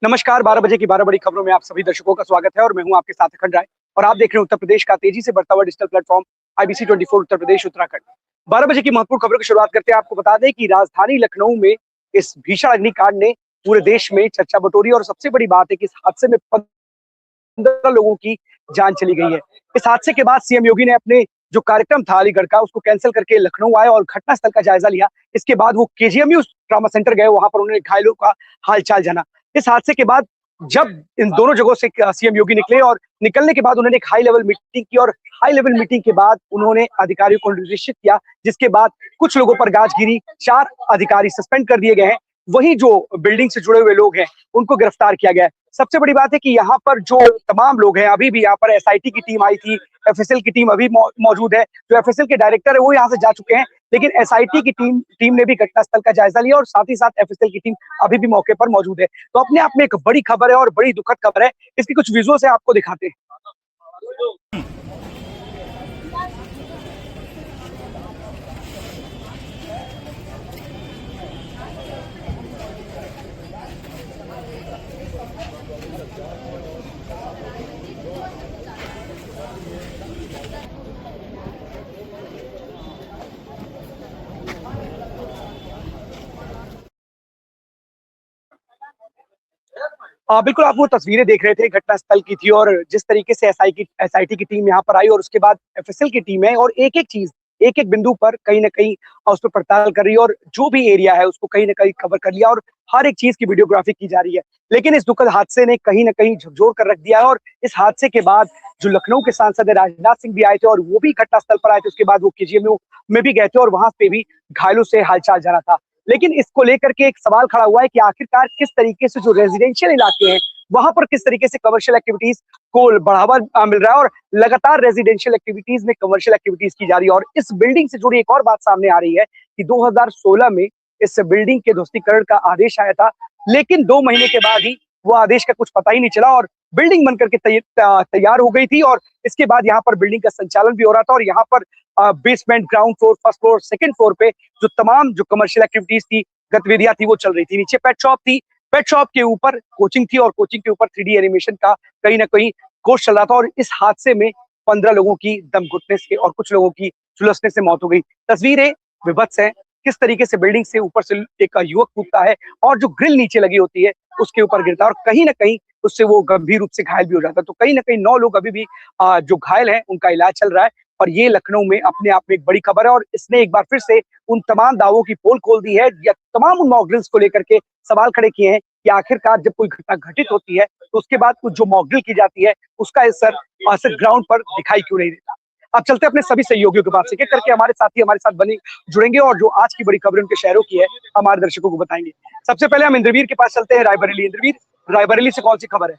नमस्कार, 12 बजे की 12 बड़ी खबरों में आप सभी दर्शकों का स्वागत है और मैं हूं आपके साथ अखंड राय। और आप देख रहे हैं उत्तर प्रदेश का तेजी से बढ़ता हुआ digital platform IBC 24 Uttar Pradesh Uttarakhand. 12 बजे की महत्वपूर्ण खबरों की शुरुआत करते हैं। आपको बता दें कि राजधानी लखनऊ में इस भीषण अग्निकांड ने पूरे देश में चर्चा बटोरी और सबसे बड़ी बात है कि इस हादसे में 15 लोगों की जान चली गई है। इस हादसे के बाद सीएम योगी ने अपने जो कार्यक्रम था अलीगढ़ का उसको कैंसिल करके लखनऊ आए और घटनास्थल का जायजा लिया। इसके बाद वो KGMU ट्रॉमा सेंटर गए, वहां पर उन्होंने घायलों का हालचाल जाना। इस हादसे के बाद जब इन दोनों जगहों से सीएम योगी निकले और निकलने के बाद उन्होंने एक हाई लेवल मीटिंग की और हाई लेवल मीटिंग के बाद उन्होंने अधिकारियों को निर्देशित किया, जिसके बाद कुछ लोगों पर गाज गिरी, 4 अधिकारी सस्पेंड कर दिए गए हैं। वहीं जो बिल्डिंग से जुड़े हुए लोग हैं उनको गिरफ्तार किया गया है। सबसे बड़ी बात है कि यहाँ पर जो तमाम लोग हैं, अभी भी यहाँ पर SIT की टीम आई थी, FSL की टीम अभी मौजूद है। जो FSL के डायरेक्टर है वो यहाँ से जा चुके हैं, लेकिन SIT की टीम ने भी घटनास्थल का जायजा लिया और साथ ही साथ FSL की टीम अभी भी मौके पर मौजूद है। तो अपने आप में एक बड़ी खबर है और बड़ी दुखद खबर है। इसकी कुछ विजुअल्स है, आपको दिखाते हैं। बिल्कुल, आप वो तस्वीरें देख रहे थे, घटनास्थल की थी और जिस तरीके से SIT की टीम यहाँ पर आई और उसके बाद FSL की टीम है और एक-एक चीज, एक-एक बिंदु पर कहीं न कहीं उस पर पड़ताल कर रही है और जो भी एरिया है उसको कहीं न कहीं कवर कर लिया और हर एक चीज की वीडियोग्राफी की जा रही है। लेकिन इस दुखद हादसे ने कहीं न कहीं झकझोर कर रख दिया है और इस हादसे के बाद जो लखनऊ के सांसद है राजनाथ सिंह भी आए थे और वो भी घटनास्थल पर आए थे। उसके बाद वो KGMU में भी गए थे और वहां पे भी घायलों से हालचाल जाना था। लेकिन इसको लेकर के एक सवाल खड़ा हुआ है कि आखिरकार किस तरीके से जो रेजिडेंशियल इलाके हैं वहां पर किस तरीके से कमर्शियल एक्टिविटीज को बढ़ावा मिल रहा है और लगातार रेजिडेंशियल एक्टिविटीज में कमर्शियल एक्टिविटीज की जा रही है। और इस बिल्डिंग से जुड़ी एक और बात सामने आ रही है कि 2016 में इस बिल्डिंग के ध्वस्तीकरण का आदेश आया था, लेकिन 2 महीने के बाद ही वो आदेश का कुछ पता ही नहीं चला और बिल्डिंग बनकर के तैयार हो गई थी और इसके बाद यहाँ पर बिल्डिंग का संचालन भी हो रहा था और यहाँ पर basement, ground floor, first floor, second floor पे जो तमाम जो कमर्शियल एक्टिविटीज थी, गतिविधियां थी, वो चल रही थी। नीचे पेट शॉप थी, पेट शॉप के ऊपर कोचिंग थी और कोचिंग के ऊपर 3D एनिमेशन का कहीं ना कहीं कोर्स चल रहा था और इस हादसे में 15 लोगों की दम घुटने से और कुछ लोगों की झुलसने से मौत हो गई। तस्वीरें विभत्स हैं, किस तरीके से बिल्डिंग से ऊपर से एक युवक कूदता है और जो ग्रिल नीचे लगी होती है उसके ऊपर गिरता है और कहीं ना कहीं उससे वो गंभीर रूप से घायल भी हो जाता है। तो कहीं ना कहीं 9 लोग अभी भी जो घायल हैं उनका इलाज चल रहा है और ये लखनऊ में अपने आप में एक बड़ी खबर है और इसने एक बार फिर से उन तमाम दावों की पोल खोल दी है या तमाम उन मॉक ड्रिल्स को लेकर के सवाल खड़े किए हैं कि आखिरकार जब कोई घटना घटित होती है तो उसके बाद कुछ जो मॉक ड्रिल की जाती है उसका असर ग्राउंड पर दिखाई क्यों नहीं देता। अब चलते अपने सभी सहयोगियों के पास, एक एक करके हमारे साथी हमारे साथ बने जुड़ेंगे और जो आज की बड़ी खबर उनके शहरों की है हमारे दर्शकों को बताएंगे। सबसे पहले हम इंद्रवीर के पास चलते हैं, रायबरेली। इंद्रवीर, रायबरेली से कौन सी खबर है?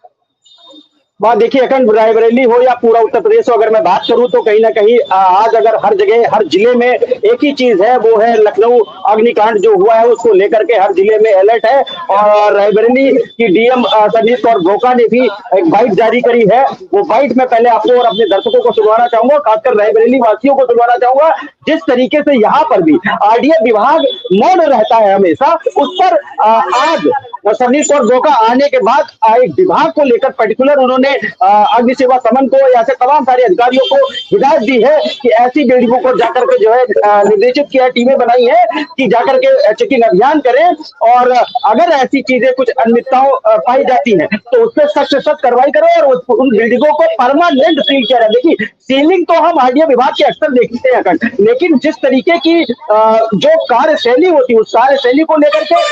बात देखिए, अखंड रायबरेली हो या पूरा उत्तर प्रदेश हो, अगर मैं बात करूं तो कहीं ना कहीं आज अगर हर जगह हर जिले में एक ही चीज है, वो है लखनऊ अग्निकांड जो हुआ है उसको लेकर के हर जिले में अलर्ट है। और रायबरेली की DM संदीप कौर भोका ने भी एक बाइट जारी करी है। वो बाइट में पहले आपको और अपने दर्शकों को सुनवाना चाहूंगा, खासकर रायबरेली वासियों को सुनवाना चाहूंगा। जिस तरीके से यहाँ पर भी RDF विभाग मौन रहता है हमेशा, उस पर आज संदीप कौर भोका आने के बाद एक विभाग को लेकर पर्टिकुलर उन्होंने अग्निसेवा समन को या ऐसे तमाम सारे अधिकारियों को हिदायत दी है कि ऐसी बिल्डिंगों को जाकर के जो है निर्देशित किया, टीमें बनाई है कि जाकर के चेकिंग अभियान करें और अगर ऐसी चीजें कुछ अनियमितताओं पाई जाती हैं तो उस पर सख्त से सख्त कार्रवाई करें और उन बिल्डिंगों को परमानेंट सील किया जाए। देखिए, सीलिंग तो हम RDF विभाग के अक्सर देखते हैं, लेकिन जिस तरीके की जो कार्यशैली होती है उस कार्यशैली को लेकर के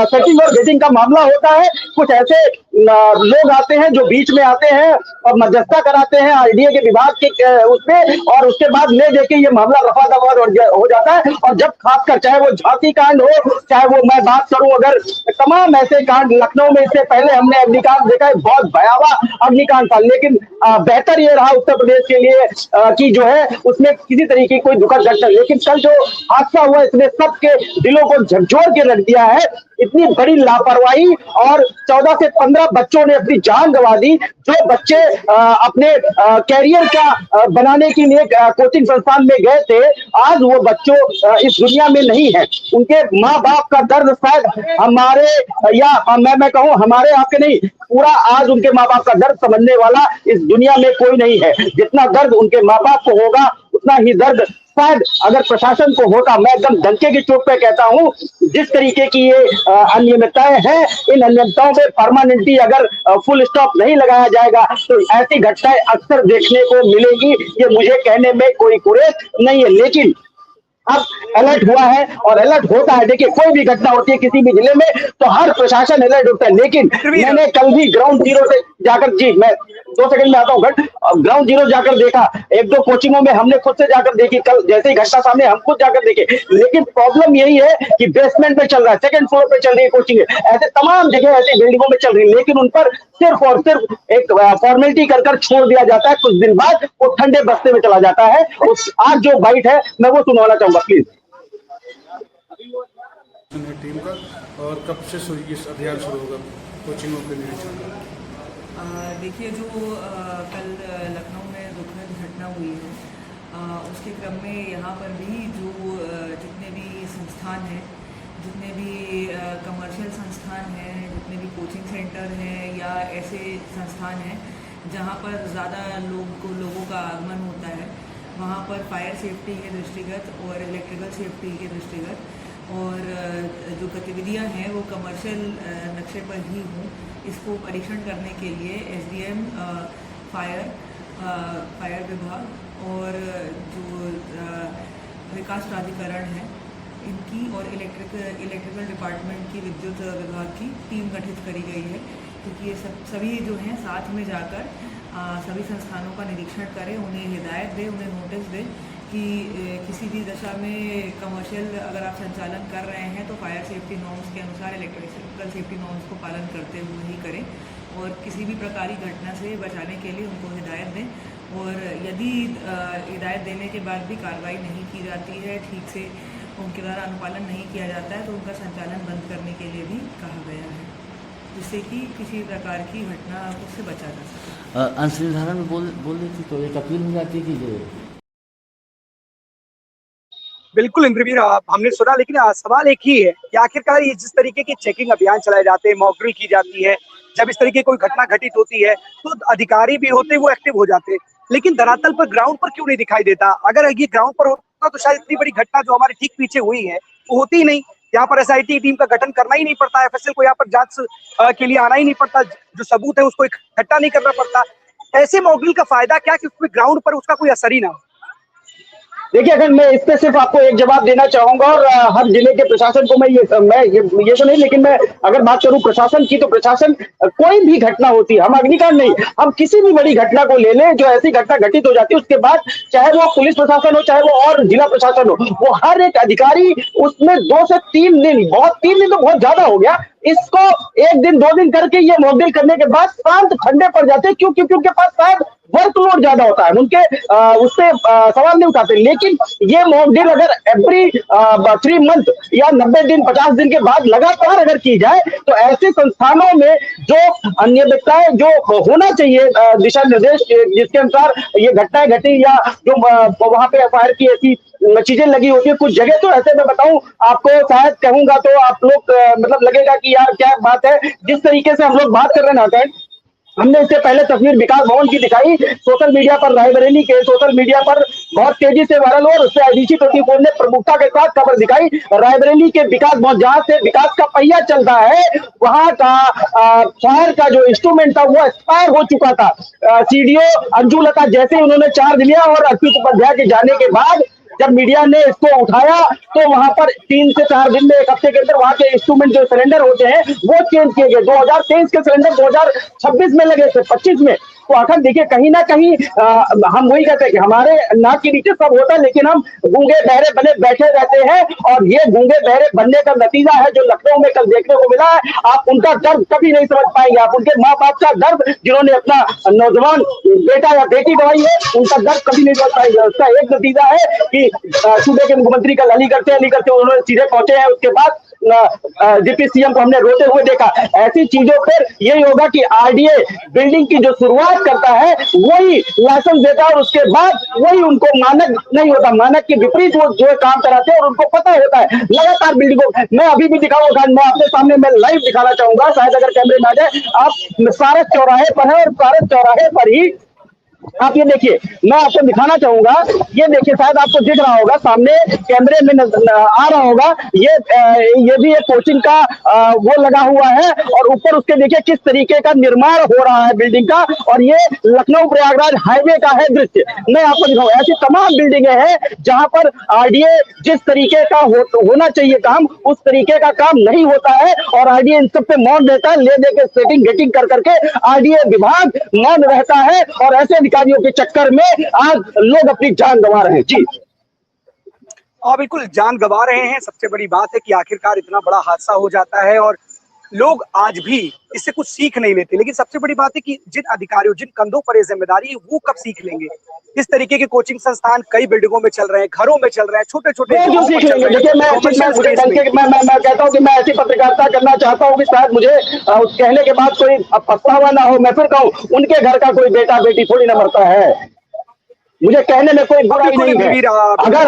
सेटिंग और गेटिंग का मामला होता है। कुछ ऐसे लोग आते हैं जो बीच में आते हैं और मध्यस्थता कराते हैं RDA के विभाग के उसमें और उसके बाद ले देके ये मामला रफा दफा हो जाता है। और जब खासकर चाहे वो झांसी कांड हो, चाहे वो मैं बात करूं अगर तमाम ऐसे कांड लखनऊ में इससे पहले हमने अग्निकांड देखा है, बहुत भयावह अग्निकांड था, लेकिन बेहतर ये रहा उत्तर प्रदेश के लिए कि जो है उसमें किसी तरीके की कोई दुखद घटना। लेकिन कल जो हादसा हुआ इसने सबके दिलों को झकझोर के रख दिया है। इतनी बड़ी लापरवाही, और 14 से 15 बच्चों ने अपनी जान गंवा दी। जो बच्चे अपने कैरियर का बनाने के लिए कोचिंग संस्थान में गए थे, आज वो बच्चों इस दुनिया में नहीं है। उनके माँ बाप का दर्द शायद हमारे, या मैं कहूँ हमारे आपके नहीं, पूरा आज उनके माँ बाप का दर्द समझने वाला इस दुनिया में कोई नहीं है। जितना दर्द उनके माँ बाप को होगा, उतना ही दर्द शायद अगर प्रशासन को होता। मैं एकदम डंके की चोट पे कहता हूं, जिस तरीके की ये अनियमितताएं हैं, इन अनियमितताओं पे परमानेंटली अगर फुल स्टॉप नहीं लगाया जाएगा तो ऐसी घटनाएं अक्सर देखने को मिलेगी। ये मुझे कहने में कोई गुरेज नहीं है, लेकिन अब अलर्ट हुआ है और अलर्ट होता है। देखिए, कोई भी घटना होती है किसी भी जिले में तो हर प्रशासन अलर्ट होता है, लेकिन मैंने कल भी ग्राउंड जीरो से जाकर, जी मैं 2 सेकंड में आता हूँ, ग्राउंड जीरो जाकर देखा, 1-2 कोचिंगों में हमने खुद से जाकर देखी। कल जैसे ही घटना सामने हम खुद जाकर देखे, लेकिन प्रॉब्लम यही है कि बेसमेंट में चल रहा है, सेकंड फ्लोर पे चल रही है कोचिंग, ऐसे तमाम जगह ऐसी बिल्डिंगों में चल रही है, लेकिन उन पर सिर्फ और सिर्फ एक फॉर्मेलिटी कर छोड़ दिया जाता है। कुछ दिन बाद वो ठंडे बस्ते में चला जाता है। आज जो बाइट है मैं वो सुनवाना चाहूंगा, प्लीज। टीम का, और कब से इस अभियान शुरू होगा कोचिंगों के निरीक्षण का? देखिए, जो कल लखनऊ में दुखद घटना हुई है, उसके क्रम में यहाँ पर भी जो जितने भी संस्थान हैं, जितने भी कमर्शियल संस्थान हैं, जितने भी कोचिंग सेंटर हैं या ऐसे संस्थान हैं जहाँ पर ज़्यादा लोगों का आगमन होता है, वहाँ पर फायर सेफ्टी के दृष्टिगत और इलेक्ट्रिकल सेफ्टी के दृष्टिगत और जो गतिविधियाँ हैं वो कमर्शियल नक्शे पर ही हों, इसको परीक्षण करने के लिए एसडीएम, फायर विभाग और जो विकास प्राधिकरण है इनकी और इलेक्ट्रिकल डिपार्टमेंट की, विद्युत विभाग की टीम गठित करी गई है, क्योंकि ये सभी जो हैं साथ में जाकर सभी संस्थानों का निरीक्षण करें, उन्हें हिदायत दें, उन्हें नोटिस दें कि किसी भी दशा में कमर्शियल अगर आप संचालन कर रहे हैं तो फायर सेफ्टी नॉर्म्स के अनुसार इलेक्ट्रिकल सेफ्टी नॉर्म्स को पालन करते हुए ही करें, और किसी भी प्रकार की घटना से बचाने के लिए उनको हिदायत दें। और यदि हिदायत देने के बाद भी कार्रवाई नहीं की जाती है, ठीक से उनके द्वारा अनुपालन नहीं किया जाता है, तो उनका संचालन बंद करने के लिए भी कहा गया है, जिससे कि किसी प्रकार की घटना उससे बचा जा सके। अंश निर्धारण में बोल रही थी तो एक अपील हो जाती है कि बिल्कुल इंद्रवीर, हमने सुना, लेकिन सवाल एक ही है कि आखिरकार ये जिस तरीके के चेकिंग अभियान चलाए जाते हैं, मॉक ड्रिल की जाती है, जब इस तरीके कोई घटना घटित होती है तो अधिकारी भी होते वो एक्टिव हो जाते हैं, लेकिन धरातल पर ग्राउंड पर क्यों नहीं दिखाई देता? अगर ये ग्राउंड पर होता तो शायद इतनी बड़ी घटना जो हमारे ठीक पीछे हुई है वो होती ही नहीं। यहाँ पर एसआईटी टीम का गठन करना ही नहीं पड़ता, एफएसएल को यहाँ पर जांच के लिए आना ही नहीं पड़ता, जो सबूत है उसको इकट्ठा नहीं करना पड़ता। ऐसे मॉक ड्रिल का फायदा क्या कि ग्राउंड पर उसका कोई असर ही ना हो? देखिए, अगर मैं इस पे सिर्फ आपको एक जवाब देना चाहूंगा, और हर जिले के प्रशासन को मैं ये तो नहीं, लेकिन मैं अगर बात करूं प्रशासन की, तो प्रशासन कोई भी घटना होती है, हम अग्निकांड नहीं, हम किसी भी बड़ी घटना को ले लें, जो ऐसी घटना घटित हो जाती है, उसके बाद चाहे वो पुलिस प्रशासन हो, चाहे वो और जिला प्रशासन हो, वो हर एक अधिकारी उसमें 2 से 3 दिन, 3 दिन तो बहुत ज्यादा हो गया, इसको 1 दिन 2 दिन करके ये मॉक ड्रिल करने के बाद शांत ठंडे पड़ जाते हैं। क्यों? क्योंकि उनके पास शायद वर्कलोड ज्यादा होता है, उनके उससे सवाल नहीं उठाते। लेकिन ये मॉक ड्रिल अगर एवरी 3 मंथ या 90 दिन 50 दिन के बाद लगातार अगर की जाए, तो ऐसे संस्थानों में जो अनियमितताएं जो होना चाहिए, दिशा निर्देश जिसके अनुसार ये घटनाएं घटी, या जो वहां पे फायर की ऐसी चीजें लगी होती है कुछ जगह, तो ऐसे मैं बताऊं आपको, शायद कहूंगा तो आप लोग मतलब लगेगा कि यार क्या बात है। जिस तरीके से हम लोग बात कर रहे हैं ना, हमने इससे पहले तस्वीर विकास भवन की दिखाई, सोशल मीडिया पर, रायबरेली के सोशल मीडिया पर बहुत तेजी से वायरल हुआ, और उससे आईडीसी 24 ने प्रमुखता के साथ खबर दिखाई। रायबरेली के विकास भवन, जहां से विकास का पहिया चलता है, वहां का फायर का जो इंस्ट्रूमेंट था वो एक्सपायर हो चुका था। सीडीओ अंजुलता जैसे उन्होंने चार्ज लिया, और अर्पित उपाध्याय के जाने के बाद जब मीडिया ने इसको उठाया, तो वहां पर 3 से 4 दिन में, 1 हफ्ते के अंदर वहां के इंस्ट्रूमेंट जो सिलेंडर होते हैं वो चेंज किए गए। 2023 के सिलेंडर 2026 में लगे थे, 25 में। तो आखिर देखिए, कहीं ना कहीं हम वही कहते हैं कि हमारे नाक के नीचे सब होता है, लेकिन हम गूंगे बहरे बने बैठे रहते हैं, और ये गूंगे बहरे बनने का नतीजा है जो लखनऊ में कल देखने को मिला है। आप उनका दर्द कभी नहीं समझ पाएंगे, आप उनके माँ बाप का दर्द, जिन्होंने अपना नौजवान बेटा या बेटी गवाई है, उनका दर्द कभी नहीं समझ पाएंगे। उसका एक नतीजा है कि सूबे के मुख्यमंत्री कल अलीगढ़ से उन्होंने सीधे पहुंचे हैं, उसके बाद डिप्टी सीएम को हमने रोते हुए देखा। ऐसी चीजों पर यही होगा कि आरडीए बिल्डिंग की जो शुरुआत करता है वही लाइसेंस देता है और उसके बाद वही उनको मानक नहीं होता, मानक के विपरीत वो जो काम कराते हैं और उनको पता होता है लगातार बिल्डिंगों। मैं अभी भी दिखाऊंगा, मैं अपने सामने मैं लाइव दिखाना चाहूंगा, शायद अगर कैमरे में आ जाए। आप सारस चौराहे पर है और सारस चौराहे पर ही आप ये देखिए, मैं आपको दिखाना चाहूंगा, ये देखिए शायद आपको दिख रहा होगा, सामने कैमरे में आ रहा होगा, ये भी एक कोचिंग का वो लगा हुआ है और ऊपर उसके देखिए किस तरीके का निर्माण हो रहा है बिल्डिंग का। और ये लखनऊ प्रयागराज हाईवे का है दृश्य, मैं आपको दिखाऊं। ऐसी तमाम बिल्डिंगें हैं जहां पर आरडीए जिस तरीके का होना चाहिए काम, उस तरीके का काम नहीं होता है और आरडीए इन सब पे मौन रहता है, ले दे के सेटिंग गेटिंग कर करके आरडीए विभाग मौन रहता है और ऐसे अधिकारियों के चक्कर में आज लोग अपनी जान गंवा रहे हैं। जी बिल्कुल जान गंवा रहे हैं। सबसे बड़ी बात है कि आखिरकार इतना बड़ा हादसा हो जाता है और लोग आज भी इससे कुछ सीख नहीं लेते। लेकिन सबसे बड़ी बात है कि जिन अधिकारियों, जिन कंधों पर ये जिम्मेदारी है, वो कब सीख लेंगे। इस तरीके के कोचिंग संस्थान कई बिल्डिंगों में चल रहे हैं, घरों में चल रहे हैं, छोटे छोटे देखिए मैं कहता हूँ कि मैं ऐसी पत्रकारिता करना चाहता हूँ कि शायद मुझे उस कहने के बाद कोई पछतावा ना हो। मैं फिर कहूँ, उनके घर का कोई बेटा बेटी थोड़ी ना मरता है, मुझे कहने में कोई बुराई नहीं है। अगर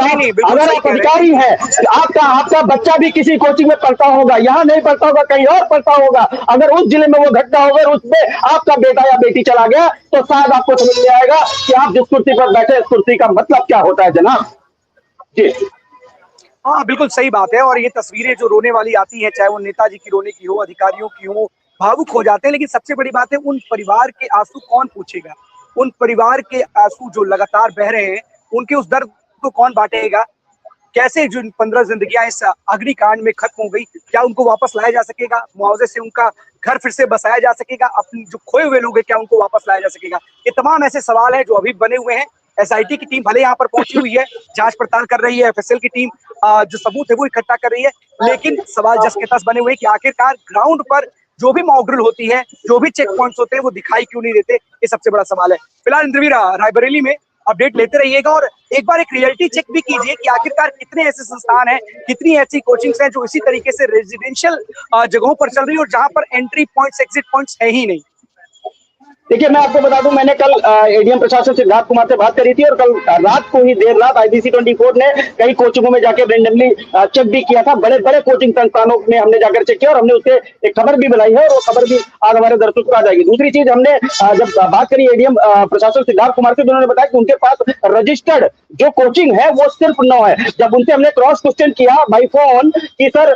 आप अधिकारी हैं, आपका बच्चा भी किसी कोचिंग में पढ़ता होगा, यहाँ नहीं पढ़ता होगा, कहीं और पढ़ता होगा, अगर उस जिले में वो घटना हो गई, उसमें आपका बेटा या बेटी चला गया, तो शायद आपको समझ में आएगा कि आप जिस कुर्सी पर बैठे इस कुर्सी का मतलब क्या होता है जनाब। जी हाँ, बिल्कुल सही बात है। और ये तस्वीरें जो रोने वाली आती है, चाहे वो नेताजी की रोने की हो, अधिकारियों की हो, भावुक हो जाते हैं। लेकिन सबसे बड़ी बात है, उन परिवार के आंसू कौन पूछेगा। उन परिवार के आंसू जो लगातार बह रहे हैं, उनके उस दर्द को कौन बांटेगा। कैसे जो 15 जिंदगियां इस अग्निकांड में खत्म हो गई, क्या उनको वापस लाया जा सकेगा, मुआवजे से उनका घर फिर से बसाया जा सकेगा, अपने जो खोए हुए लोग हैं क्या उनको वापस लाया जा सकेगा। ये तमाम ऐसे सवाल हैं जो अभी बने हुए हैं। एसआईटी की टीम भले यहाँ पर पहुंची हुई है, जांच पड़ताल कर रही है, एफएसएल की टीम जो सबूत है वो इकट्ठा कर रही है, लेकिन सवाल जस के तस बने हुए हैं कि आखिरकार ग्राउंड पर जो भी मॉक ड्रिल होती है, जो भी चेक पॉइंट्स होते हैं, वो दिखाई क्यों नहीं देते। ये सबसे बड़ा सवाल है। फिलहाल इंद्रवीर रायबरेली में अपडेट लेते रहिएगा और एक बार एक रियलिटी चेक भी कीजिए कि आखिरकार कितने ऐसे संस्थान हैं, कितनी ऐसी कोचिंग्स हैं जो इसी तरीके से रेजिडेंशियल जगहों पर चल रही है और जहां पर एंट्री पॉइंट्स, एग्जिट पॉइंट्स है ही नहीं। देखिए मैं आपको बता दूं, मैंने कल एडीएम प्रशासन सिद्धार्थ कुमार से बात करी थी और कल रात को ही देर रात आईबीसी 24 ने कई कोचिंगों में जाकर रेंडमली चेक भी किया था। बड़े बड़े कोचिंग संस्थानों में हमने जाकर चेक किया और हमने उससे एक खबर भी बनाई है और वो खबर भी आज हमारे दर्शकों को आ जाएगी। दूसरी चीज, हमने जब बात करी एडीएम प्रशासन सिद्धार्थ कुमार से, उन्होंने बताया कि उनके पास रजिस्टर्ड जो कोचिंग है वो सिर्फ 9 है। जब उनसे हमने क्रॉस क्वेश्चन किया बाई फोन कि सर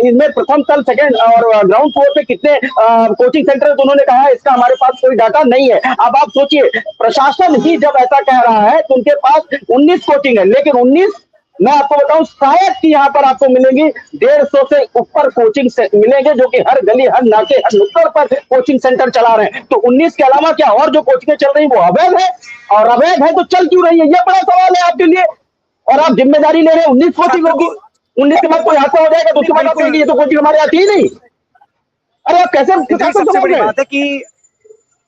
इसमें प्रथम तल, सेकंड और ग्राउंड फ्लोर पे कितने कोचिंग सेंटर है, तो उन्होंने कहा इसका हमारे पास कोई डाटा नहीं है। अब आप सोचिए, प्रशासन ही जब ऐसा कह रहा है तो उनके पास 19 कोचिंग है, लेकिन 19 मैं आपको बताऊं शायद कि यहाँ पर आपको मिलेंगी 150 से ऊपर कोचिंग मिलेंगे जो कि हर गली, हर नाके, हर नुक्कड़ पर कोचिंग सेंटर चला रहे हैं। तो 19 के अलावा क्या और जो कोचिंगें चल रही वो अवैध है, और अवैध है तो चल क्यों रही है, ये बड़ा सवाल है आपके लिए। और आप जिम्मेदारी ले रहे हैं 19 कोचिंग होगी, 19 के बाद कोई हादसा हो जाएगा तो उसके बाद आप ये तो कोचिंग हमारे आती ही नहीं। अरे आप कैसे सबसे बड़ी बात है कि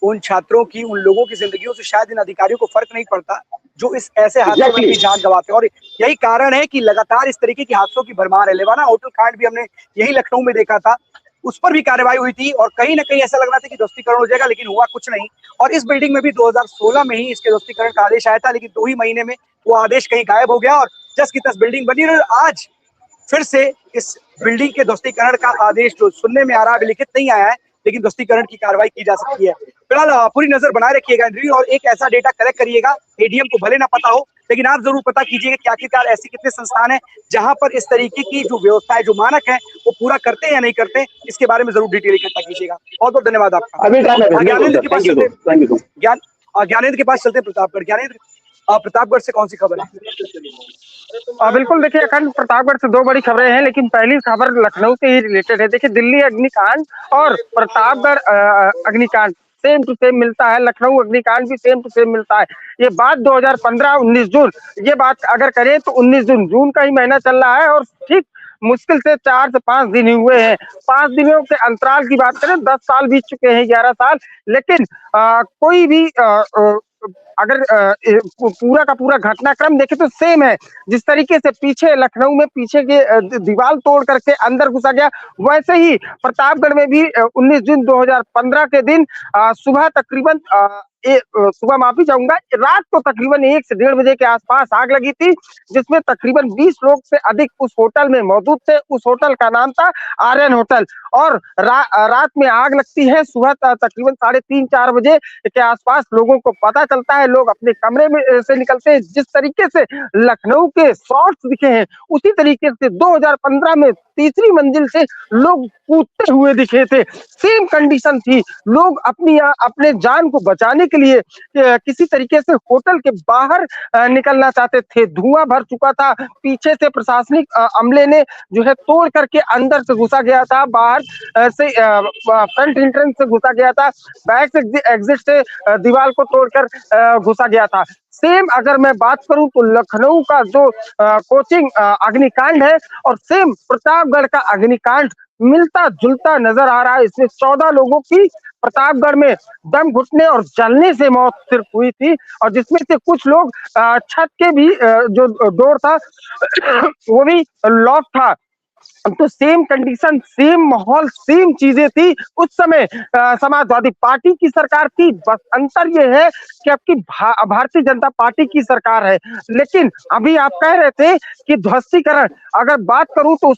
उन छात्रों की, उन लोगों की जिंदगियों से शायद इन अधिकारियों को फर्क नहीं पड़ता जो इस ऐसे हादसों में अपनी जान गंवाते हैं। और यही कारण है कि लगातार इस तरीके के हादसों की भरमार है। लेवाना होटल कांड भी हमने यही लखनऊ में देखा था, उस पर भी कार्रवाई हुई थी और कहीं ना कहीं ऐसा लग रहा था कि ध्वस्तीकरण हो जाएगा, लेकिन हुआ कुछ नहीं। और इस बिल्डिंग में भी 2016 में ही इसके ध्वस्तीकरण का आदेश आया था, लेकिन 2 ही महीने में वो आदेश कहीं गायब हो गया और जस की तस बिल्डिंग बनी और आज फिर से इस बिल्डिंग के ध्वस्तीकरण का आदेश जो सुनने में आ रहा है, लिखित नहीं आया है, लेकिन ध्वस्तीकरण की कार्रवाई की जा सकती है। फिलहाल पूरी नजर बनाए रखिएगा और एक ऐसा डेटा कलेक्ट करिएगा, एडीएम को भले ना पता हो लेकिन आप जरूर पता कीजिएगा कि आखिरकार ऐसे कितने संस्थान हैं जहां पर इस तरीके की जो व्यवस्था है, जो मानक है, वो पूरा करते हैं या नहीं करते। इसके बारे में जरूर डिटेल इकट्ठा कीजिएगा। बहुत बहुत धन्यवाद आपका। ज्ञानेंद्र के पास चलते हैं प्रतापगढ़। ज्ञानेंद्र, प्रतापगढ़ से कौन सी खबर है? बिल्कुल, देखिए अखंड प्रतापगढ़ से 2 बड़ी खबरें हैं, लेकिन पहली खबर लखनऊ से ही रिलेटेड है। देखिए दिल्ली अग्निकांड और प्रतापगढ़ अग्निकांड सेम टू सेम मिलता है, लखनऊ अग्निकांड भी सेम टू सेम मिलता है। ये बात 2015 19 जून, ये बात अगर करें तो 19 जून का ही महीना चल रहा है और ठीक मुश्किल से 4 से 5 दिन ही हुए हैं। 5 दिनों के अंतराल की बात करें, 10 साल बीत चुके हैं, 11 साल, लेकिन कोई भी अगर पूरा का पूरा घटनाक्रम देखे तो सेम है। जिस तरीके से पीछे लखनऊ में पीछे के दीवार तोड़ करके अंदर घुसा गया, वैसे ही प्रतापगढ़ में भी 19 जून 2015 के दिन सुबह तकरीबन सुबह माफी चाहूंगा, रात को तकरीबन 1 से 1:30 बजे के आसपास आग लगी थी, जिसमें तकरीबन 20 लोग से अधिक उस होटल में मौजूद थे। उस होटल का नाम था आर्यन होटल। और रात में आग लगती है, सुबह तकरीबन 3:30-4 बजे के आसपास लोगों को पता चलता है, लोग अपने कमरे में से निकलते हैं। जिस तरीके से लखनऊ के शॉर्ट्स दिखे हैं, उसी तरीके से 2015 में तीसरी मंजिल से लोग कूदते हुए दिखे थे। सेम कंडीशन थी, लोग अपने जान को बचाने के लिए किसी तरीके से होटल के बाहर निकलना चाहते थे। धुआं भर चुका था, पीछे से प्रशासनिक अमले ने जो है तोड़ करके अंदर से घुसा गया था, बाहर से फ्रंट एंट्रेंस से घुसा गया था, बैक से एग्जिट से दीवार को तोड़कर घुसा गया था। सेम अगर मैं बात करूं तो लखनऊ का जो कोचिंग अग्निकांड है और सेम प्रतापगढ़ का अग्निकांड मिलता जुलता नजर आ रहा है। इसमें 14 लोगों की प्रतापगढ़ में दम घुटने और जलने से मौत सिर्फ हुई थी, और जिसमें से कुछ लोग छत के भी जो डोर था वो भी लॉक था। तो सेम कंडीशन, सेम माहौल, सेम चीजें थी। उस समय समाजवादी पार्टी की सरकार थी, बस अंतर यह है कि आपकी भारतीय जनता पार्टी की सरकार है। लेकिन अभी आप कह रहे थे कि ध्वस्तीकरण, अगर बात करूं तो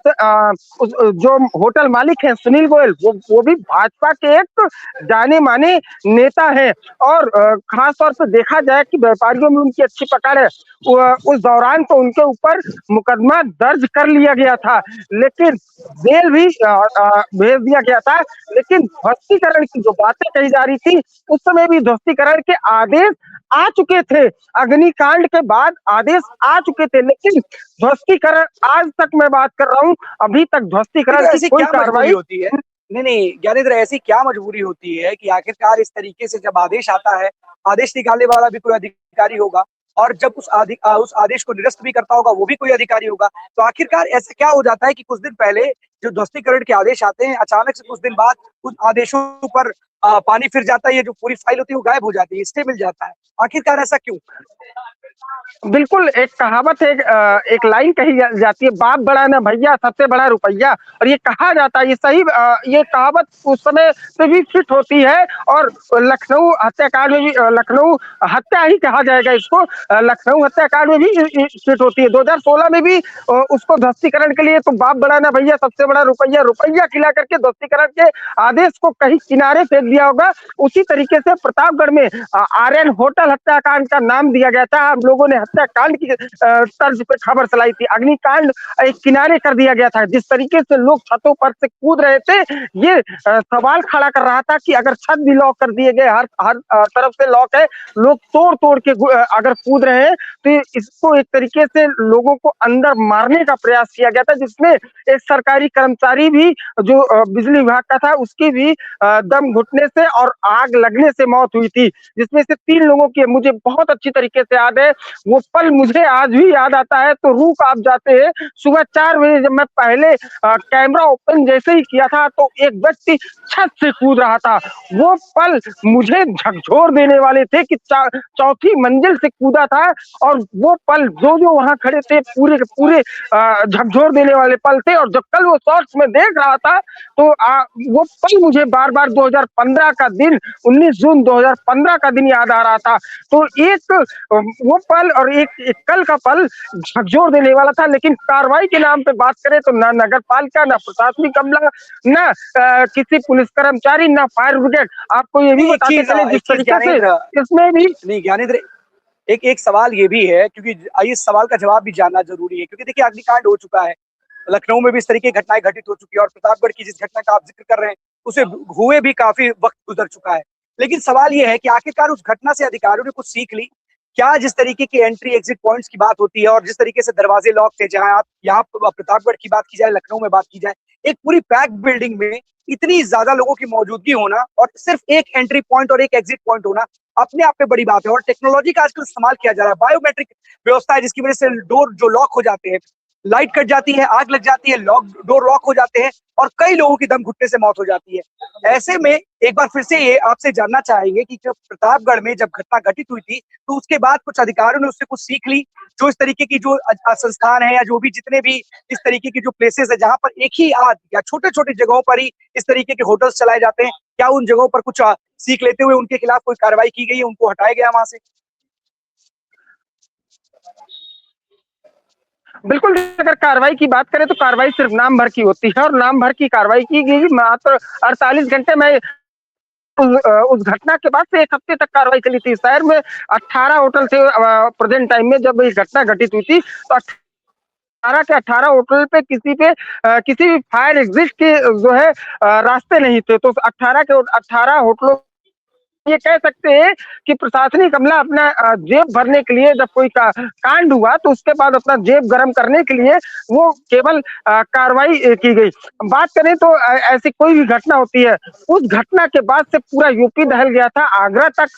जो होटल मालिक हैं सुनील गोयल, वो भी भाजपा के एक जाने माने नेता हैं, और खास तौर पर देखा जाए कि व्यापारियों में उनकी अच्छी पकड़ है। उस दौरान तो उनके ऊपर मुकदमा दर्ज कर लिया गया था, लेकिन बेल भी भेज दिया गया था। लेकिन ध्वस्तीकरण की जो बातें कही जा रही थी, उस समय भी ध्वस्तीकरण के आदेश आ चुके थे। अग्निकांड के बाद आदेश आ चुके थे, लेकिन ध्वस्तीकरण, आज तक मैं बात कर रहा हूं, अभी तक ध्वस्तीकरण की कोई कार्रवाई होती है नहीं ज्ञानेंद्र, ऐसी क्या मजबूरी होती है कि आखिरकार इस तरीके से जब आदेश आता है, आदेश निकालने वाला भी कोई अधिकारी होगा, और जब उस आदेश को निरस्त भी करता होगा वो भी कोई अधिकारी होगा। तो आखिरकार ऐसा क्या हो जाता है कि कुछ दिन पहले जो ध्वस्तीकरण के आदेश आते हैं, अचानक से कुछ दिन बाद उन आदेशों पर पानी फिर जाता है, ये जो पूरी फाइल होती है वो गायब हो जाती है, स्टे मिल जाता है। आखिरकार ऐसा क्यों? बिल्कुल, एक कहावत है, एक लाइन कही जाती है, बाप बड़ा ना भैया, सबसे बड़ा रुपया। और ये कहा जाता है, ये सही, ये कहावत उस समय पे भी फिट होती है, और लखनऊ हत्याकांड में भी, लखनऊ हत्या ही कहा जाएगा इसको, लखनऊ हत्याकांड में भी फिट होती है। 2016 में भी उसको ध्वस्तीकरण के लिए तो बाप बड़ा ना भैया, सबसे बड़ा रुपया, रुपया खिला करके ध्वस्तीकरण के आदेश को कहीं किनारे फेंक दिया होगा। उसी तरीके से प्रतापगढ़ में आर्यन होटल हत्याकांड का नाम दिया गया था। हम लोगों ने हत्याकांड की तर्ज पे खबर चलाई थी, अग्निकांड एक किनारे कर दिया गया था। जिस तरीके से लोग छतों पर से कूद रहे थे, ये सवाल खड़ा कर रहा था कि अगर छत भी लॉक कर दिए गए, हर तरफ से लॉक है, लोग तोड़ तोड़ के अगर कूद रहे हैं, तो इसको एक तरीके से लोगों को अंदर मारने का प्रयास किया गया था, जिसमें एक सरकारी कर्मचारी भी जो बिजली विभाग का था, उसकी भी दम घुटने से और आग लगने से मौत हुई थी, जिसमें से 3 लोगों की मुझे बहुत अच्छी तरीके से याद है। वो पल मुझे आज भी याद आता है तो रूह कांप जाते हैं। सुबह 4 बजे जब मैं पहले कैमरा ओपन जैसे ही किया था, तो एक व्यक्ति छत से कूद रहा था। वो पल मुझे झकझोर देने वाले थे कि चौथी मंजिल से कूदा था, और वो पल जो वहां खड़े थे पूरे के पूरे झकझोर देने वाले पल थे। और जब कल वो शॉर्ट्स में देख रहा था, तो वो पल मुझे बार बार 2015 का दिन, 19 जून 2015 का दिन याद आ रहा था। तो एक वो पल और एक कल का पल झकझोर देने वाला था। लेकिन कार्रवाई के नाम पे बात करें तो ना नगर पालिका, ना प्रशासनिक अमला, ना किसी पुलिस कर्मचारी, ना फायर ब्रिगेड। आपको ये भी बताते चले जिस तरीके से इसमें भी नहीं ज्ञानेंद्र, एक सवाल ये भी है, क्योंकि इस सवाल का जवाब भी जानना जरूरी है, क्योंकि देखिए अग्निकांड हो चुका है, लखनऊ में भी इस तरीके की घटनाएं घटित हो चुकी है, और प्रतापगढ़ की जिस घटना का आप जिक्र कर रहे हैं उसे हुए भी काफी वक्त गुजर चुका है। लेकिन सवाल ये है कि आखिरकार उस घटना से अधिकारियों ने कुछ सीख ली क्या? जिस तरीके की एंट्री एग्जिट पॉइंट्स की बात होती है, और जिस तरीके से दरवाजे लॉक थे, जहां आप यहाँ प्रतापगढ़ की बात की जाए, लखनऊ में बात की जाए, एक पूरी पैक बिल्डिंग में इतनी ज्यादा लोगों की मौजूदगी होना और सिर्फ एक एंट्री पॉइंट और एक एग्जिट पॉइंट होना अपने आप में बड़ी बात है। और टेक्नोलॉजी का आजकल इस्तेमाल किया जा रहा है, बायोमेट्रिक व्यवस्था है, जिसकी वजह से डोर जो लॉक हो जाते हैं, लाइट कट जाती है, आग लग जाती है, डोर लॉक हो जाते हैं और कई लोगों की दम घुटने से मौत हो जाती है। ऐसे में एक बार फिर से ये आपसे जानना चाहेंगे कि जब प्रतापगढ़ में जब घटना घटित हुई थी, तो उसके बाद कुछ अधिकारियों ने उससे कुछ सीख ली, जो इस तरीके की जो संस्थान है या जो भी जितने भी इस तरीके की जो प्लेसेस है जहां पर एक ही आध या छोटे-छोटे जगहों पर ही इस तरीके के होटल्स चलाए जाते हैं, क्या उन जगहों पर कुछ सीख लेते हुए उनके खिलाफ कोई कार्रवाई की गई है, उनको हटाया गया वहां से? बिल्कुल, अगर कार्रवाई की बात करें तो कार्रवाई सिर्फ नाम भर की होती है और नाम भर की कार्रवाई की गई। मात्र 48 घंटे में उस घटना के बाद से 1 हफ्ते तक कार्रवाई चली थी। शहर में 18 होटल थे प्रेजेंट टाइम में जब ये घटना घटित हुई थी, तो 18 के 18 होटल पे किसी भी फायर एग्जिट के जो है रास्ते नहीं थे। तो 18 के 18 होटलों ये कह सकते हैं कि प्रशासनिक अमला अपना जेब भरने के लिए जब कोई कांड हुआ तो उसके बाद अपना जेब गर्म करने के लिए वो केवल कार्रवाई की गई। बात करें तो ऐसी कोई भी घटना होती है, उस घटना के बाद से पूरा यूपी दहल गया था।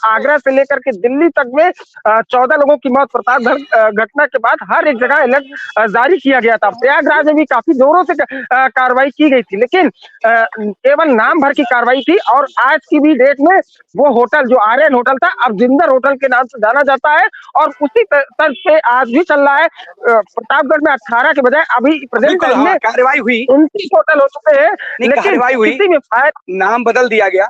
आगरा से लेकर के दिल्ली तक में 14 लोगों की मौत प्रतापगढ़ घटना के बाद हर एक जगह अलर्ट जारी किया गया था। प्रयागराज में भी काफी जोरों से कार्रवाई की गई थी, लेकिन केवल नाम भर की कार्रवाई थी। और आज की भी डेट में वो होटल जो आर्यन होटल था अब जिंदर होटल के नाम से जाना जाता है और उसी तर्ज पे आज भी चल रहा है। प्रतापगढ़ में 18 के बजाय अभी प्रेजेंट टाइम में कार्रवाई हुई, 29 होटल हो चुके हैं, लेकिन किसी में फायर नाम बदल दिया गया।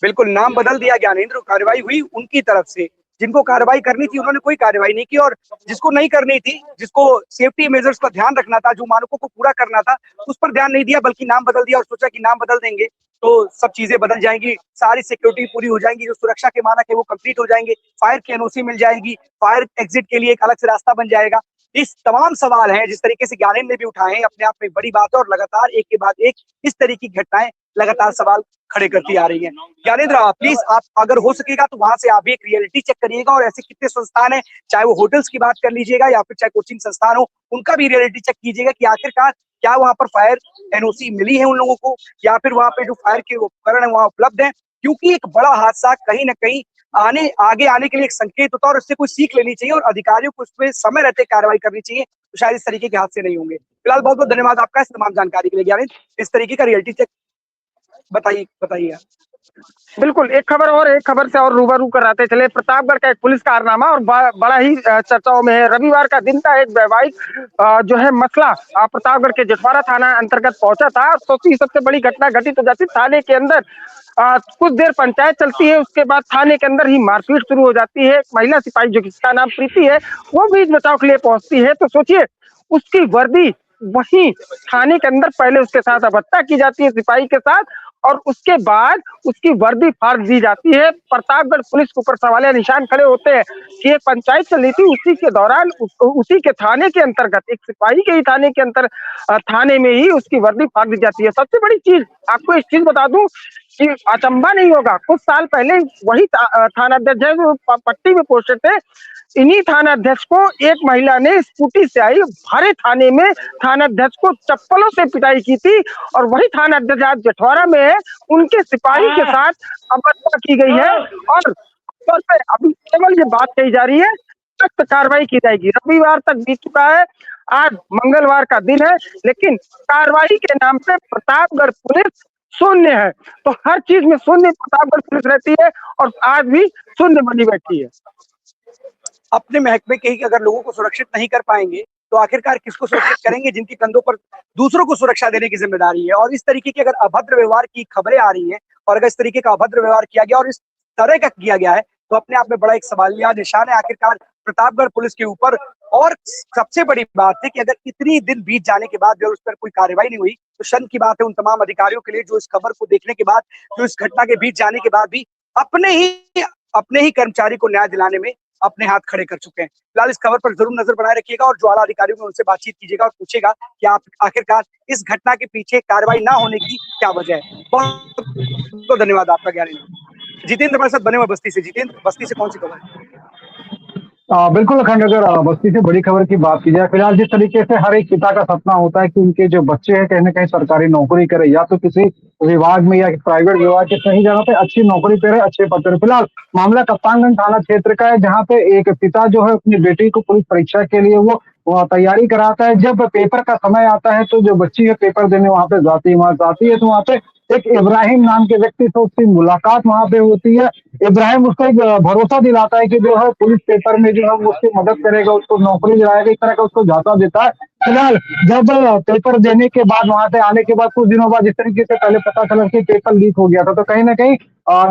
बिल्कुल नाम बदल दिया ज्ञानेंद्र, कार्रवाई हुई उनकी तरफ से, जिनको कार्रवाई करनी थी उन्होंने कोई कार्रवाई नहीं की और जिसको नहीं करनी थी, जिसको सेफ्टी मेजर्स का ध्यान रखना था, जो मानकों को पूरा करना था, उस पर ध्यान नहीं दिया बल्कि नाम बदल दिया और सोचा कि नाम बदल देंगे तो सब चीजें बदल जाएंगी, सारी सिक्योरिटी पूरी हो जाएंगी, जो सुरक्षा के मानक है वो कंप्लीट हो जाएंगे, फायर की एनओसी मिल जाएगी, फायर एग्जिट के लिए एक अलग से रास्ता बन जाएगा। इस तमाम सवाल हैं जिस तरीके से ज्ञानेंद्र ने भी उठाए हैं, अपने आप में बड़ी बात है और लगातार एक के बाद एक इस तरीके की घटनाएं लगातार सवाल खड़े करती आ रही हैं। ज्ञानेंद्र प्लीज आप अगर हो सकेगा तो वहां से आप भी एक रियलिटी चेक करिएगा और ऐसे कितने संस्थान हैं, चाहे वो होटल्स की बात कर लीजिएगा या फिर चाहे कोचिंग संस्थान हो, उनका भी रियलिटी चेक कीजिएगा कि आखिरकार क्या वहां पर फायर एनओसी मिली है उन लोगों को या फिर वहां पे जो फायर के उपकरण है वहां उपलब्ध है, क्योंकि एक बड़ा हादसा कहीं ना कहीं आगे आने के लिए एक संकेत होता है और इससे कोई सीख लेनी चाहिए और अधिकारियों को उसमें समय रहते कार्रवाई करनी चाहिए, तो शायद इस तरीके के हादसे नहीं होंगे। फिलहाल बहुत बहुत धन्यवाद आपका इस तमाम जानकारी के लिए ज्ञानेंद्र। इस तरीके का रियलिटी चेक बताइए। बिल्कुल, एक खबर से और रूबरू कराते चले। प्रतापगढ़ का एक पुलिस कारनामा और बड़ा ही चर्चाओं में है। रविवार का दिन था, एक वैवाहिक जो है मसला प्रतापगढ़ के जटवाड़ा थाना अंतर्गत पहुंचा था, तो सबसे बड़ी घटना घटित हो जाती। थाने के अंदर कुछ देर पंचायत चलती है, उसके बाद थाने के अंदर ही मारपीट शुरू हो जाती है। एक महिला सिपाही जो जिसका नाम प्रीति है वो बीच बचाव के लिए पहुंचती है, तो सोचिए उसकी वर्दी वही थाने के अंदर पहले उसके साथ अभद्रता की जाती है सिपाही के साथ और उसके बाद उसकी वर्दी फाड़ दी जाती है। प्रतापगढ़ पुलिस के ऊपर सवालिया निशान खड़े होते हैं कि एक पंचायत चल रही थी, उसी के दौरान उसी के थाने के अंतर्गत एक सिपाही के ही थाने में ही उसकी वर्दी फाड़ दी जाती है। सबसे बड़ी चीज आपको इस चीज बता दूं कि अचंभा नहीं होगा, कुछ साल पहले वही थानाध्यक्ष है जो पट्टी में पोस्टेड थे, इन्हीं थानाध्यक्ष को एक महिला ने स्कूटी से आई भरे थाने में थानाध्यक्ष को चप्पलों से पिटाई की थी और वही थानाध्यक्ष आज जटवाड़ा में है, उनके सिपाही के साथ अभद्रता की गई है और अभी केवल ये बात कही जा रही है सख्त कार्रवाई की जाएगी। रविवार तक बीत चुका है, आज मंगलवार का दिन है, लेकिन कार्रवाई के नाम पे प्रतापगढ़ पुलिस शून्य है। तो हर चीज में शून्य प्रतापगढ़ पुलिस रहती है और आज भी शून्य बनी बैठी है। अपने महकमे के ही अगर लोगों को सुरक्षित नहीं कर पाएंगे तो आखिरकार किसको सुरक्षित करेंगे, जिनके कंधों पर दूसरों को सुरक्षा देने की जिम्मेदारी है। और इस तरीके की अगर अभद्र व्यवहार की खबरें आ रही हैं और अगर इस तरीके का अभद्र व्यवहार किया गया और इस तरह का किया गया है तो अपने आप में बड़ा एक सवालिया निशान है आखिरकार प्रतापगढ़ पुलिस के ऊपर। और सबसे बड़ी बात है कि अगर इतनी दिन बीत जाने के बाद भी उस पर कोई कार्रवाई नहीं हुई तो शर्म की बात है उन तमाम अधिकारियों के लिए जो इस खबर को देखने के बाद, जो इस घटना के बीत जाने के बाद भी अपने ही कर्मचारी को न्याय दिलाने में अपने हाथ खड़े कर चुके हैं। फिलहाल इस खबर पर जरूर नजर बनाए रखिएगा और जो आला अधिकारियों में उनसे बातचीत कीजिएगा और पूछेगा कि आप आखिरकार इस घटना के पीछे कार्रवाई ना होने की क्या वजह है। बहुत धन्यवाद आपका ज्ञानेंद्र। जितेंद्र हमारे साथ बने हुए बस्ती से। जितेंद्र, बस्ती से कौन सी खबर है? बिल्कुल अखंड, अगर बस्ती से बड़ी खबर की बात की जाए, फिलहाल जिस तरीके से हर एक पिता का सपना होता है कि उनके जो बच्चे हैं कहीं ना कहीं सरकारी नौकरी करे या तो किसी विभाग में या प्राइवेट विभाग के सही जगह पे अच्छी नौकरी करे, अच्छे पद पर। फिलहाल मामला कप्तानगंज थाना क्षेत्र का है, जहाँ पे एक पिता जो है अपनी बेटी को पुलिस परीक्षा के लिए वो वहाँ तैयारी कराता है। जब पेपर का समय आता है तो जो बच्ची है पेपर देने वहाँ पे जाती है, तो वहाँ पे एक इब्राहिम नाम के व्यक्ति से उसकी मुलाकात वहाँ पे होती है। इब्राहिम उसको एक भरोसा दिलाता है कि जो है पुलिस पेपर में जो है वो उसकी मदद करेगा, उसको नौकरी दिलाएगा, इस तरह का उसको झांसा देता है। फिलहाल जब पेपर देने के बाद वहां से आने के बाद कुछ दिनों बाद जिस तरीके से पहले पता चला कि पेपर लीक हो गया था, तो कहीं ना कहीं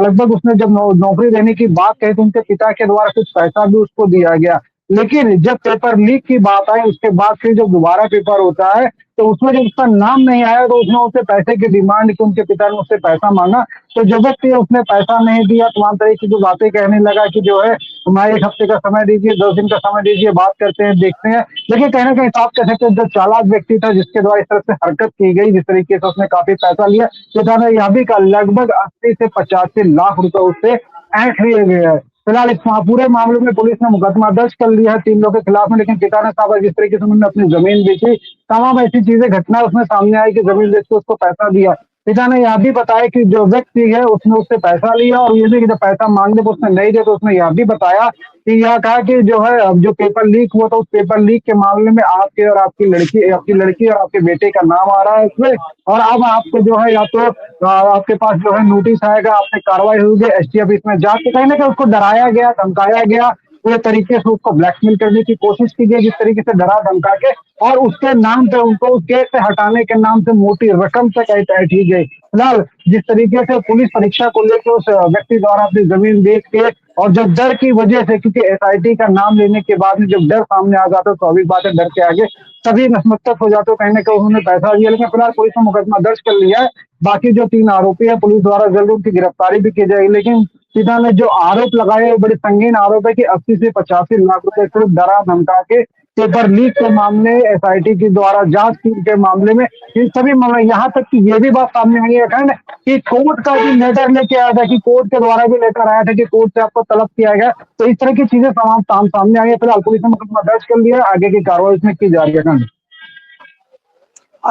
लगभग उसने जब नौकरी देने की बात कही तो उनके पिता के द्वारा कुछ पैसा भी उसको दिया गया। लेकिन जब पेपर लीक की बात आई उसके बाद फिर जब दोबारा पेपर होता है तो उसमें जब उसका नाम नहीं आया तो उसने उससे पैसे की डिमांड की, उनके पिता ने उससे पैसा मांगा। तो जबरदस्ती उसने पैसा नहीं दिया, तमाम तरह की जो बातें कहने लगा कि जो है हमारे 1 हफ्ते का समय दीजिए, 10 दिन का समय दीजिए, बात करते हैं, देखते हैं। लेकिन कहीं ना कहीं साफ कह सकते हैं जो चालाक व्यक्ति था जिसके द्वारा इस तरह से हरकत की गई, जिस तरीके से उसने काफी पैसा लिया, पिता ने यह भी कहा लगभग 80 से 85 लाख रुपए उससे ऐंठ लिए गए हैं। फिलहाल इस पूरे मामले में पुलिस ने मुकदमा दर्ज कर लिया है 3 लोगों के खिलाफ में। लेकिन पिता ने कहा जिस तरीके से उन्होंने अपनी जमीन बेची, तमाम ऐसी चीजें घटना उसमें सामने आई कि जमीन बेच के उसको पैसा दिया। पिता ने यह भी बताया कि जो व्यक्ति है उसने उससे पैसा लिया और ये भी कि जब पैसा मांगने पर उसने नहीं दिया तो उसने यह भी बताया कि यह कहा कि जो है अब जो पेपर लीक हुआ था उस पेपर लीक के मामले में आपके और आपकी लड़की और आपके बेटे का नाम आ रहा है इसमें, और अब आपको जो है या तो आपके पास जो है नोटिस आएगा, आप पे कार्रवाई होगी एसटी ऑफिस में जाके। कहीं ना कहीं उसको डराया गया, धमकाया गया, पूरे तरीके से उसको ब्लैकमेल करने की कोशिश की गई, जिस तरीके से डरा धमका के, और उसके नाम पे उनको उस केस से हटाने के नाम से मोटी रकम तक ऐठी गई। फिलहाल जिस तरीके से पुलिस परीक्षा को लेकर उस व्यक्ति द्वारा अपनी जमीन बेच के और जब डर की वजह से, क्योंकि एसआईटी का नाम लेने के बाद में जब डर सामने आ जाता है तो स्वाभाविक बात है डर के आगे सभी नतमस्तक हो जाते हो, कहीं ना कहीं उन्होंने पैसा दिया। लेकिन फिलहाल पुलिस ने मुकदमा दर्ज कर लिया है। बाकी जो 3 आरोपी है पुलिस द्वारा जल्द उनकी गिरफ्तारी भी की जाएगी। लेकिन पिता ने जो आरोप लगाए वो बड़े संगीन आरोप है कि 80 से 85 लाख रुपए सिर्फ डरा धमका के पेपर लीक के मामले, एसआईटी के द्वारा जांच के मामले में, इन सभी मामले, यहाँ तक कि ये भी बात सामने आई है खंड कि कोर्ट का भी लेटर लेके आया था, कि कोर्ट के द्वारा भी लेटर आया था कि कोर्ट से आपको तलब किया गया। तो इस तरह की चीजें तमाम सामने आई है। फिलहाल पुलिस ने मुकदमा दर्ज कर लिया है, आगे की कार्रवाई इसमें की जा रही है खंड।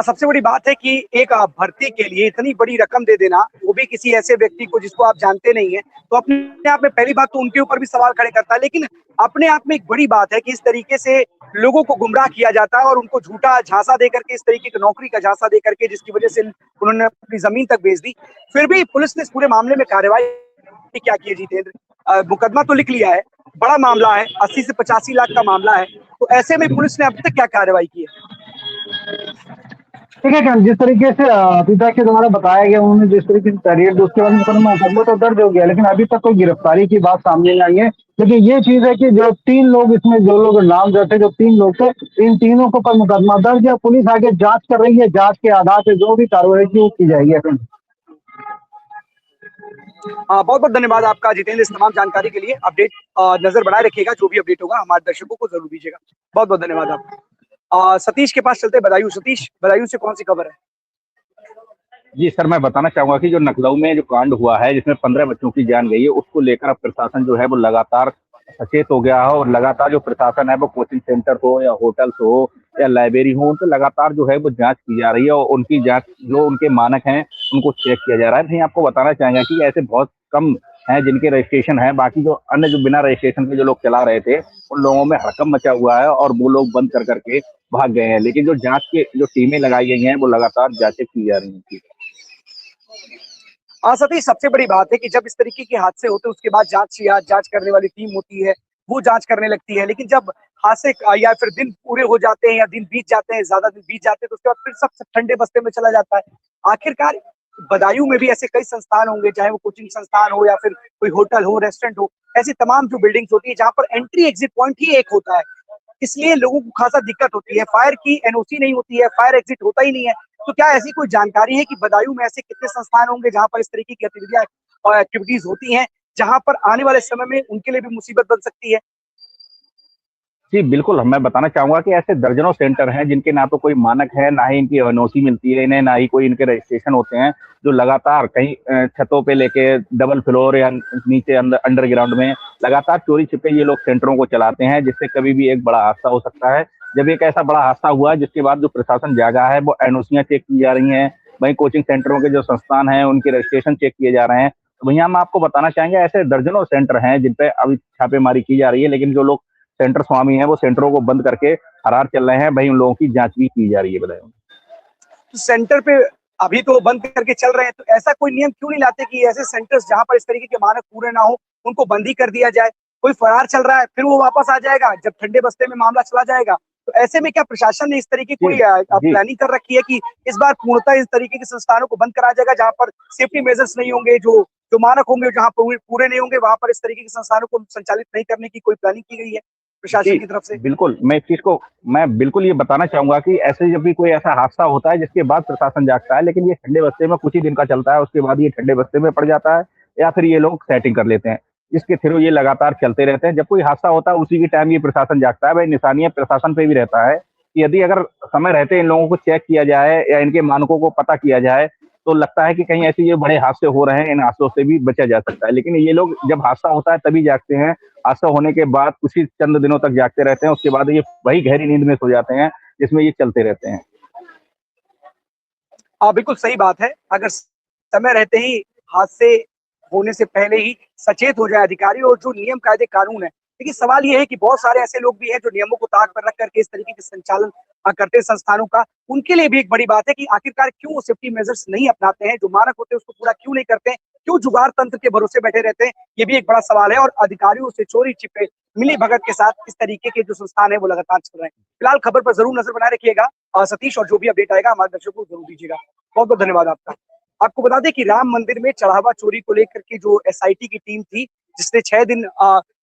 सबसे बड़ी बात है कि एक भर्ती के लिए इतनी बड़ी रकम दे देना, वो भी किसी ऐसे व्यक्ति को जिसको आप जानते नहीं है, तो अपने आप में पहली बात तो उनके ऊपर भी सवाल खड़े करता है। लेकिन अपने आप में एक बड़ी बात है कि इस तरीके से लोगों को गुमराह किया जाता है और उनको झूठा झांसा देकर के, इस तरीके की नौकरी का झांसा देकर के, जिसकी वजह से उन्होंने अपनी जमीन तक बेच दी। फिर भी पुलिस ने इस पूरे मामले में कार्रवाई क्या की है जितेंद्र? मुकदमा तो लिख लिया है, बड़ा मामला है, 80 से 85 लाख का मामला है, तो ऐसे में पुलिस ने अब तक क्या कार्रवाई की है? ठीक है, जिस तरीके से पिता के द्वारा बताया गया, उन्होंने जिस तरीके से तहरीर उसके बाद मुकदमा तो दर्ज हो गया, लेकिन अभी तक कोई गिरफ्तारी की बात सामने नहीं आई है। लेकिन ये चीज है कि जो 3 लोग इसमें, जो लोग नाम जैसे जो 3 लोग थे, इन तीनों को पर मुकदमा दर्ज है। पुलिस आगे जांच कर रही है, जांच के आधार पर जो भी कार्रवाई की वो की जाएगी। बहुत बहुत धन्यवाद आपका जितेंद्र, इस तमाम जानकारी के लिए। अपडेट नजर बनाए रखिएगा, जो भी अपडेट होगा हमारे दर्शकों को जरूर दीजिएगा। बहुत बहुत धन्यवाद आपका। सतीश के पास चलते, बदायूं। सतीश, बदायूं से कौन सी खबर है? जी सर, मैं बताना चाहूंगा कि जो नकलऊ में जो कांड हुआ है जिसमें 15 बच्चों की जान गई है, उसको लेकर अब प्रशासन जो है वो लगातार सचेत हो गया है। और लगातार जो प्रशासन है वो कोचिंग सेंटर हो या होटल्स हो या लाइब्रेरी हो, उन पर लगातार जो है वो जांच की जा रही है और उनकी जांच, जो उनके मानक हैं उनको चेक किया जा रहा है। नहीं, आपको बताना चाहेंगे कि ऐसे बहुत कम हैं जिनके रजिस्ट्रेशन है, बाकी जो अन्य जो बिना रजिस्ट्रेशन के जो लोग चला रहे थे उन लोगों में हड़कंप मचा हुआ है और वो लोग बंद कर करके भाग गए हैं। लेकिन जो जांच के जो टीमें लगाई गई हैं वो लगातार जांचें की जा रही हैं। सतीश, सबसे बड़ी बात है कि जब इस तरीके के हादसे होते हैं उसके बाद जांच करने वाली टीम होती है, वो जांच करने लगती है। लेकिन जब हादसे या फिर दिन पूरे हो जाते हैं या दिन बीत जाते हैं, ज्यादा दिन बीत जाते हैं, तो उसके बाद फिर सब ठंडे बस्ते में चला जाता है। आखिरकार बदायूं में भी ऐसे कई संस्थान होंगे, चाहे वो कोचिंग संस्थान हो या फिर कोई होटल हो, रेस्टोरेंट हो, ऐसी तमाम जो बिल्डिंग्स होती है जहां पर एंट्री एग्जिट पॉइंट ही एक होता है, इसलिए लोगों को खासा दिक्कत होती है। फायर की एनओसी नहीं होती है, फायर एग्जिट होता ही नहीं है। तो क्या ऐसी कोई जानकारी है कि बदायूं में ऐसे कितने संस्थान होंगे जहां पर इस तरीके की गतिविधियां और एक्टिविटीज होती हैं, जहां पर आने वाले समय में उनके लिए भी मुसीबत बन सकती है? जी बिल्कुल, मैं बताना चाहूंगा कि ऐसे दर्जनों सेंटर हैं जिनके ना तो कोई मानक है, ना ही इनकी एनओसी मिलती है इन्हें, ना ही कोई इनके रजिस्ट्रेशन होते हैं, जो लगातार कहीं छतों पे लेके डबल फ्लोर या नीचे अंडरग्राउंड में लगातार चोरी छिपे ये लोग सेंटरों को चलाते हैं, जिससे कभी भी एक बड़ा हादसा हो सकता है। जब एक ऐसा बड़ा हादसा हुआ जिसके बाद जो प्रशासन जागा है वो एनओसियां चेक की जा रही हैं, वहीं कोचिंग सेंटरों के जो संस्थान हैं उनके रजिस्ट्रेशन चेक किए जा रहे हैं। तो भैया हम आपको बताना चाहेंगे ऐसे दर्जनों सेंटर हैं जिन पे अभी छापेमारी की जा रही है, लेकिन जो लोग सेंटर स्वामी हैं वो सेंटरों को बंद करके फरार चल रहे हैं। भाई उन लोगों की जांच भी की जा रही है। बताएं। तो सेंटर पे अभी तो बंद करके चल रहे हैं, तो ऐसा कोई नियम क्यों नहीं लाते कि ऐसे सेंटर्स जहां पर इस तरीके के मानक पूरे ना हो उनको बंद ही कर दिया जाए। कोई फरार चल रहा है फिर वो वापस आ जाएगा जब ठंडे बस्ते में मामला चला जाएगा। तो ऐसे में क्या प्रशासन ने इस तरीके की कोई जी प्लानिंग कर रखी है कि इस बार पूर्णतः इस तरीके के संस्थानों को बंद कराया जाएगा जहां पर सेफ्टी मेजर्स नहीं होंगे, जो जो मानक होंगे जहां पूरे नहीं होंगे, वहां पर इस तरीके के संस्थानों को संचालित नहीं करने की कोई प्लानिंग की गई है प्रशासन जी की तरफ से? बिल्कुल, मैं इस चीज को मैं बिल्कुल ये बताना चाहूंगा कि ऐसे जब भी कोई ऐसा हादसा होता है जिसके बाद प्रशासन जागता है, लेकिन ये ठंडे बस्ते में कुछ ही दिन का चलता है, उसके बाद ये ठंडे बस्ते में पड़ जाता है या फिर ये लोग सेटिंग कर लेते हैं, जिसके थ्रू ये लगातार चलते रहते हैं। जब कोई हादसा होता है उसी के टाइम ये प्रशासन जागता है। भाई निशानियां प्रशासन पे भी रहता है कि यदि अगर समय रहते इन लोगों को चेक किया जाए या इनके मानकों को पता किया जाए तो लगता है कि कहीं ऐसे ये बड़े हादसे हो रहे हैं, इन हादसों से भी बचा जा सकता है। लेकिन ये लोग जब हादसा होता है तभी जागते हैं, हादसा होने के बाद कुछ ही चंद दिनों तक जागते रहते हैं, उसके बाद ये वही गहरी नींद में सो जाते हैं जिसमें ये चलते रहते हैं। बिल्कुल सही बात है। अगर समय रहते ही हादसे होने से पहले ही सचेत हो जाए अधिकारी और जो नियम कायदे कानून है, लेकिन सवाल ये है कि बहुत सारे ऐसे लोग भी हैं जो नियमों को ताक पर रख करके इस तरीके के संचालन करते हैं संस्थानों का। उनके लिए भी एक बड़ी बात है कि आखिरकार क्यों वो सेफ्टी मेजर्स नहीं अपनाते हैं, जो मानक होते हैं उसको पूरा क्यों नहीं करते हैं, क्यों जुगाड़ तंत्र के भरोसे बैठे रहते हैं, ये भी एक बड़ा सवाल है। और अधिकारियों से चोरी छिपे मिली भगत के साथ इस तरीके के जो संस्थान है वो लगातार चल रहे हैं। फिलहाल खबर पर जरूर नजर बनाए रखिएगा सतीश, और जो भी अपडेट आएगा हमारे दर्शकों को जरूर दीजिएगा। बहुत बहुत धन्यवाद आपका। आपको बता दें कि राम मंदिर में चढ़ावा चोरी को लेकर के जो एसआईटी की टीम थी जिसने 6 दिन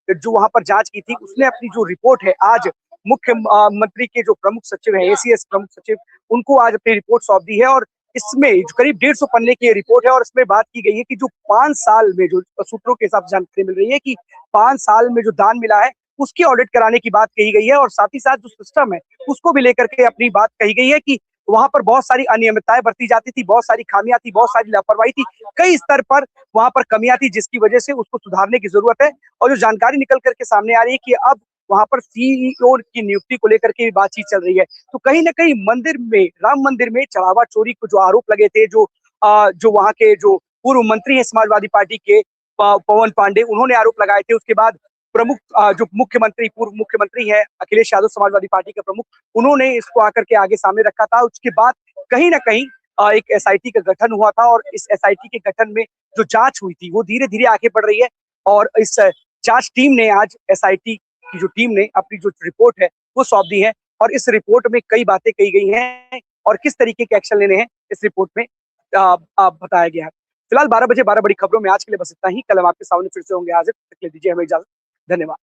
जो वहां पर जांच की थी, उसने अपनी जो रिपोर्ट है आज मुख्य मंत्री के जो प्रमुख सचिव है, एसीएस प्रमुख सचिव, उनको आज अपनी रिपोर्ट सौंप दी है। और इसमें जो करीब 150 पन्ने की रिपोर्ट है और इसमें बात की गई है कि जो 5 साल में जो सूत्रों के हिसाब से जानकारी मिल रही है कि 5 साल में जो दान मिला है उसकी ऑडिट कराने की बात कही गई है। और साथ ही साथ जो सिस्टम है उसको भी लेकर के अपनी बात कही गई है कि वहां पर बहुत सारी अनियमितताएं बरती जाती थी, बहुत सारी खामियां थी, बहुत सारी लापरवाही थी, कई स्तर पर वहां पर कमियां थी जिसकी वजह से उसको सुधारने की जरूरत है। और जो जानकारी निकल करके सामने आ रही है कि अब वहां पर सीईओ की नियुक्ति को लेकर के बातचीत चल रही है। तो कहीं ना कहीं मंदिर में, राम मंदिर में चढ़ावा चोरी को जो आरोप लगे थे, जो वहां के जो पूर्व मंत्री है समाजवादी पार्टी के पवन पांडे, उन्होंने आरोप लगाए थे। उसके बाद प्रमुख जो मुख्यमंत्री, पूर्व मुख्यमंत्री है अखिलेश यादव समाजवादी पार्टी के प्रमुख, उन्होंने इसको आकर के आगे सामने रखा था। उसके बाद कहीं ना कहीं एक एसआईटी का गठन हुआ था और इस एसआईटी के गठन में जो जांच हुई थी वो धीरे धीरे आगे बढ़ रही है। और इस जांच टीम ने आज एसआईटी की जो टीम ने अपनी जो रिपोर्ट है वो सौंप दी है। और इस रिपोर्ट में कई बातें कही गई हैं और किस तरीके के एक्शन लेने हैं इस रिपोर्ट में बताया गया है। फिलहाल 12 बजे 12 बड़ी खबरों में आज के लिए बस इतना ही। कल हम आपके सामने फिर से होंगे हाजिर। तक के लिए दीजिए हमें इजाजत। धन्यवाद।